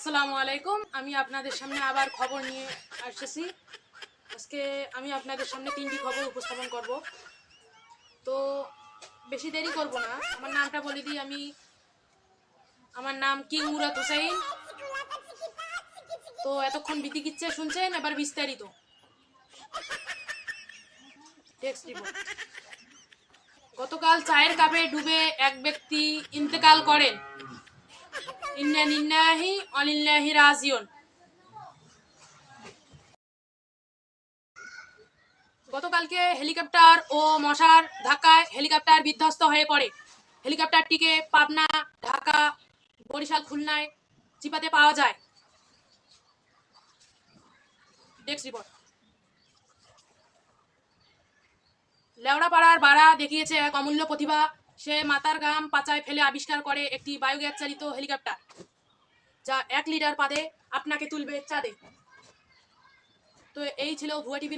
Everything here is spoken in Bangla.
আসসালামু আলাইকুম। আমি আপনাদের সামনে আবার খবর নিয়ে আসছি। আজকে আমি আপনাদের সামনে 3টি খবর উপস্থাপন করব। তো বেশি দেরি করব না, আমার নামটা বলে দিই। আমার নাম কিং মুরাদ হোসেন। তো এতক্ষণ বিতিকিচ্ছা শুনছেন, এবার বিস্তারিত টেক্সট রিপোর্ট। গতকাল চায়ের কাপে ডুবে এক ব্যক্তি ইন্তেকাল করেন। ইন্না লিল্লাহি ওয়া ইন্না ইলাইহি রাজিউন। গতকালকে হেলিকপ্টার ও মশার ধাক্কায় হেলিকপ্টার বিধ্বস্ত হয়ে পড়ে। হেলিকপ্টারটিকে পাবনা, ঢাকা, বরিশাল, খুলনায় চিপাতে পাওয়া যায়। Desk report. লেওড়াপাড়ার বাড়া দেখিয়েছে এক অমূল্য প্রতিভা। সে মাথার ঘাম পাচায় ফেলে আবিষ্কার করে একটি বায়োগ্যাস চালিত হেলিকপ্টার, যা 1 লিটার পাদে আপনাকে তুলবে চাঁদে। তো এই ছিল ভুয়া টিভির